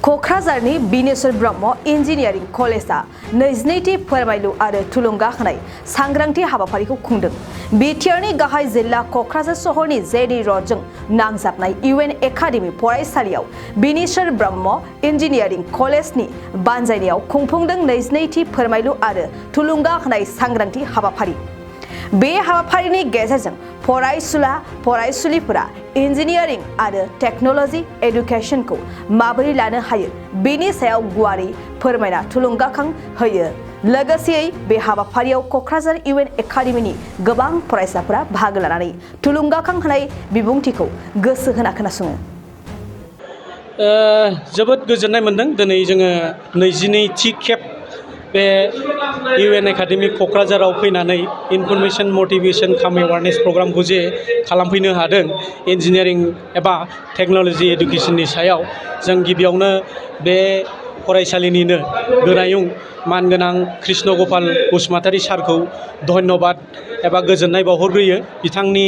क'क्राझारनि बिनेस्वर ब्रह्म इन्जिनियारिं कलेजआ 22थि फोरमायलु आरो थुलुंगा होनाय सांग्रांथि हाबाफारिखौ खुंदों। बिटिआरनि गाहाय जिल्ला क'क्राझार सहरनि जेडी र'डजों नांजाबनाय इउएन एकाडेमि फरायसालियाव बिनेस्वर ब्रह्म इन्जिनियारिं कलेजनि बानजायनायाव खुंफुंदों 22थि फोरमायलु आरो थुलुंगा होनाय सांग्रांथि हाबाफारि। बे हाबाफारिनि गेजेरजों फरायसुलिफोरा इन्जिनियारिं आरो टेक्न'लजि एडुकेशनखौ माबोरै लानो हायो बेनि सायाव गुवारै फोरमायना थुलुंगाखां होयो। लोगोसेयै बे हाबाफारियाव क'क्राझार इउएन एकाडेमिनि गोबां फरायसाफोरा बाहागो लानानै थुलुंगाखां होनाय बिबुंथिखौ गोसो होना खोनासङो। जोबोद गोजोननाय मोनदों दिनै जोङो 22थि खेब बे इउएन एकाडेमि क'क्राझाराव फैनानै इनफरमेशन मटिभेशन काम एवारनेस प्रग्रामखौ जे खालामफैनो हादों इन्जिनियारिं एबा टेक्न'लजि एडुकेशननि सायाव। जों गिबियावनो बे फरायसालिनिनो गोरायुं मानगोनां कृष्ण गपाल बसुमतारी सारखौ धन्यबाद एबा गोजोननाय बावहरग्रोयो। बिथांनि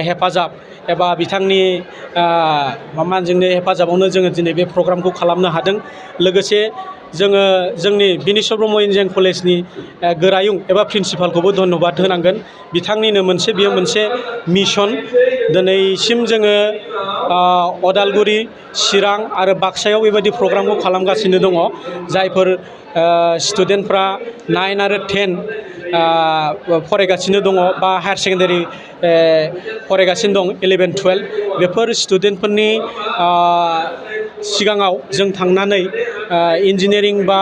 हेफाजाब एबा बिथांनि जोंनि हेफाजाबावनो जोङो दिनै बे प्रग्रामखौ खालामनो हादों। लोगोसे जोङो जोंनि बिनेस्वर ब्रह्म इन्जिनियारिं कलेजनि गोरायुं एबा प्रिन्सिपालखौबो धन्यबाद होनांगोन। बिथांनिनो बेयो मोनसे मिशन। दिनैसिम जोङो अदालगुरि, चिरां आरो बाक्सायाव बेबायदि प्रग्रामखौ खालामगासिनो दङ। जायफोर स्टुडेन्टफ्रा 9 आरो 10 फरायगासिनो दङ बा हायार सेकेन्डारि फरायगासिनो दं 11-12 बेफोर स्टुडेन्टफोरनि सिगाङाव जों थांनानै इन्जिनियारिं बा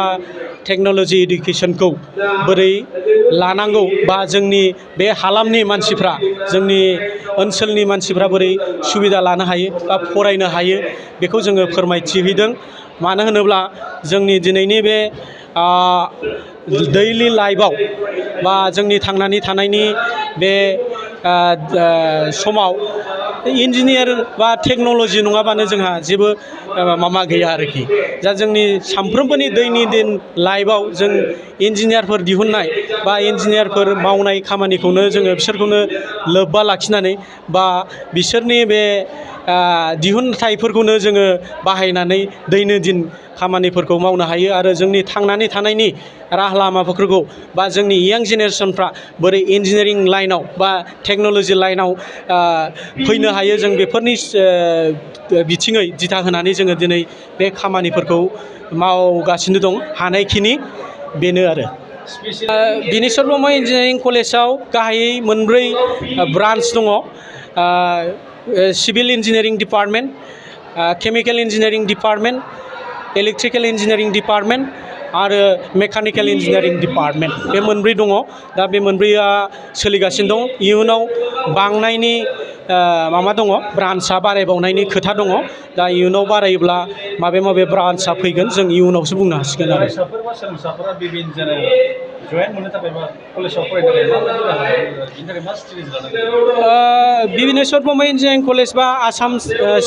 टेक्न'लजि एडुकेशनखौ बोरै लानांगौ बा जोंनि बे हालामनि मानसिफ्रा जोंनि ओनसोलनि मानसिफ्रा बोरै सुबिदा लानो हायो बा फरायनो हायो बेखौ जोङो फोरमायथि हैदों। मानो होनोब्ला जोंनि दिनैनि बे दैलि लाइफआव बा जोंनि थांनानै थानायनि बे समाव इन्जिनियार बा टेक्न'लजि नङाबानो जोंहा जेबो माबा गैया आरोखि। दा जोंनि सानफ्रोमबोनि दैनन्दिन लाइफआव जों इन्जिनियारफोर दिहुननाय बा इन्जिनियारफोर मावनाय खामानिखौनो जोङो बिसोरखौनो लोब्बा लाखिनानै बा बिसोरनि बे दिहुनथाइफोरखौनो जोङो बाहायनानै दैनन्दिन खामानिफोरखौ मावनो हायो आरो जोंनि थांनानै थानायनि राहा लामाफोरखौ बा जोंनि यां जेनेरेसनफ्रा बोरै इन्जिनियारिं लाइनाव बा टेक्न'लजि लाइनाव फैनो हायो जों बेफोरनि बिथिङै दिथा होनानै जोङो दिनै बे खामानिफोरखौ मावगासिनो दं हानायखिनि बेनो आरो। बिनेस्वर ब्रह्म इन्जिनियारिं कलेजाव गाहायै मोनब्रै ब्रान्स दङ। Civil engineering department, chemical engineering department, electrical engineering department आरो मेकानिकेल इन्जिनियारिं डिपार्टमेन्ट बे मोनब्रै दङ। दा बे मोनब्रैया सोलिगासिनो दं। इयुनाव बांनायनि माबा दङ, ब्रान्सआ बारायबावनायनि खोथा दङ। दा इयुनाव बारायोब्ला माबे ब्रान्सआ फैगोन जों इयुनावसो बुंनो हासिगोन आरो। फरायसाफोर बा सोलोंसाफोरा बिबिन जेनेरेल जयेन मोननो थाखाय बा कलेजाव फरायनो थाखाय माबायदि राहा बिनि थाखाय मा स्ट्रेटेजि लानांगौ? बिनेस्वर ब्रह्म इन्जिनियारिं कलेज बा आसाम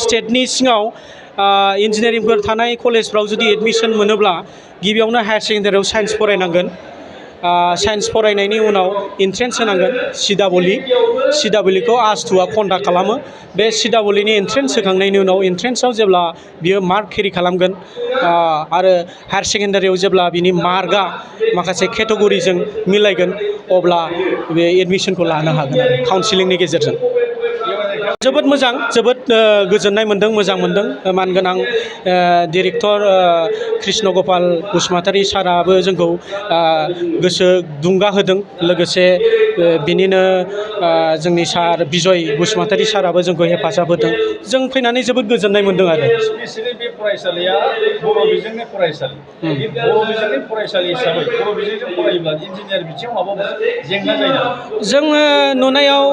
स्टेटनि सिङाव इन्जिनियारिंफोर थानाय कलेजफ्राव जुदि एडमिसन मोनोब्ला गिबियावनो हायार सेकेन्डारियाव साइन्स फरायनांगोन। साइन्स फरायनायनि उनाव इन्ट्रेन्स होनांगोन CWE खौ आस2आ कन्डाक्ट खालामो। बे CWEनि इन्ट्रेन्स होखांनायनि उनाव इन्ट्रेन्सआव जेब्ला बियो मार्क केरि खालामगोन आरो हायार सेकेन्डारियाव जेब्ला बिनि मार्कआ माखासे केटेगरिजों मिलायगोन अब्ला बे एडमिसनखौ लानो हागोन आरो काउन्सिलिंनि गेजेरजों। जोबोद मोजां, जोबोद गोजोननाय मोनदों, मोजां मोनदों। मानगोनां डिरेक्टर कृष्ण गपाल बसुमतारी साराबो जोंखौ गोसो दुंगा होदों। लोगोसे बिनिनो जोंनि सार बिजय बसुमतारी साराबो जोंखौ हेफाजाब होदों। जों फैनानै जोबोद गोजोननाय मोनदों आरो। स्पेसियेलि बे फरायसालिया बर' बिजोंनि फरायसालि। बे बर' बिजोंनि फरायसालि हिसाबै बर' बिजोंजों फरायोब्ला इन्जिनियार बिथिङाव माबाफोर जेंना जायो नामा? जोङो नुनायाव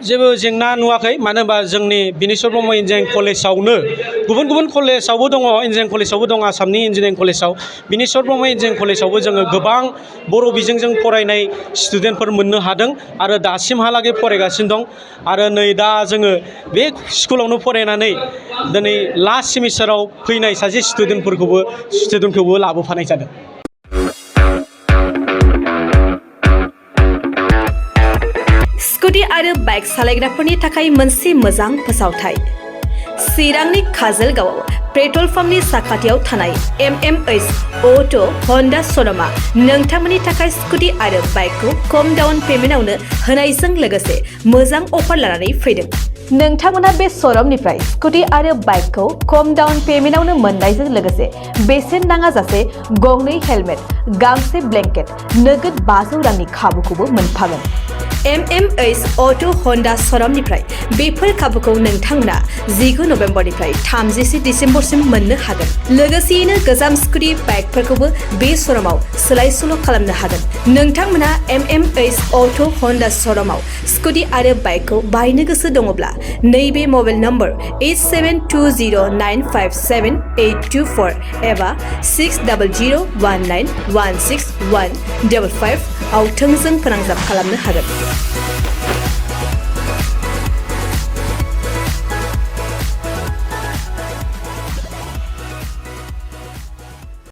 जेबो जेंना नुवाखै। मानो होनबा जोंनि बिनेस्वर ब्रह्म इन्जिनियारिं कलेजावनो गुबुन कलेजावबो दङ, इन्जिनियारिं कलेजावबो दङ आसामनि इन्जिनियारिं कलेजाव। बिनेस्वर ब्रह्म इन्जिनियारिं कलेजावबो जोङो गोबां बर' बिजोंजों फरायनाय स्टुडेन्टफोर मोननो हादों आरो दासिमहालागै फरायगासिनो दं। आरो नै दा जोङो बे स्कुलावनो फरायनानै दिनै लास्ट सेमिस्टाराव फैनाय सासे स्टुडेन्टखौबो लाबोफानाय जादों। स्कुटि आरो बाइक सालायग्राफोरनि थाखाय मोनसे मोजां फोसावथाय। चिरांनि काजलगावआव पेट्रल पाम्पनि साखाथियाव थानाय MMH अटो हन्डा श'रुमा नोंथांमोननि थाखाय स्कुटि आरो बाइकखौ खम डाउन पेमेन्टआवनो होनायजों लोगोसे मोजां अफार लानानै फैदों। नोंथांमोना बे श'रुमनिफ्राय स्कुटि आरो बाइकखौ खम डाउन पेमेन्टआवनो मोननायजों लोगोसे बेसेन नाङाजासे गंनै हेलमेट गांसे ब्लेंकेट नोगोद 500 रांनि खाबुखौबो मोनफागोन। MMH अटो हन्डा श'रुमनिफ्राय बेफोर खाबुखौ नोंथांमोना 19 नभेम्बरनिफ्राय 30 डिसेम्बरसिम मोननो हागोन। लोगोसेयैनो गोजाम स्कुटि बाइकफोरखौबो बे श'रुमाव सोलाय सोल' खालामनो हागोन। नोंथांमोना MMH अटो हन्डा श'रुमाव स्कुटि आरो बाइकखौ बायनो गोसो दङब्ला नैबे मबाइल नम्बर 8720957824 एबा 6001916155 आव थोंजों फोनांजाब खालामनो हागोन।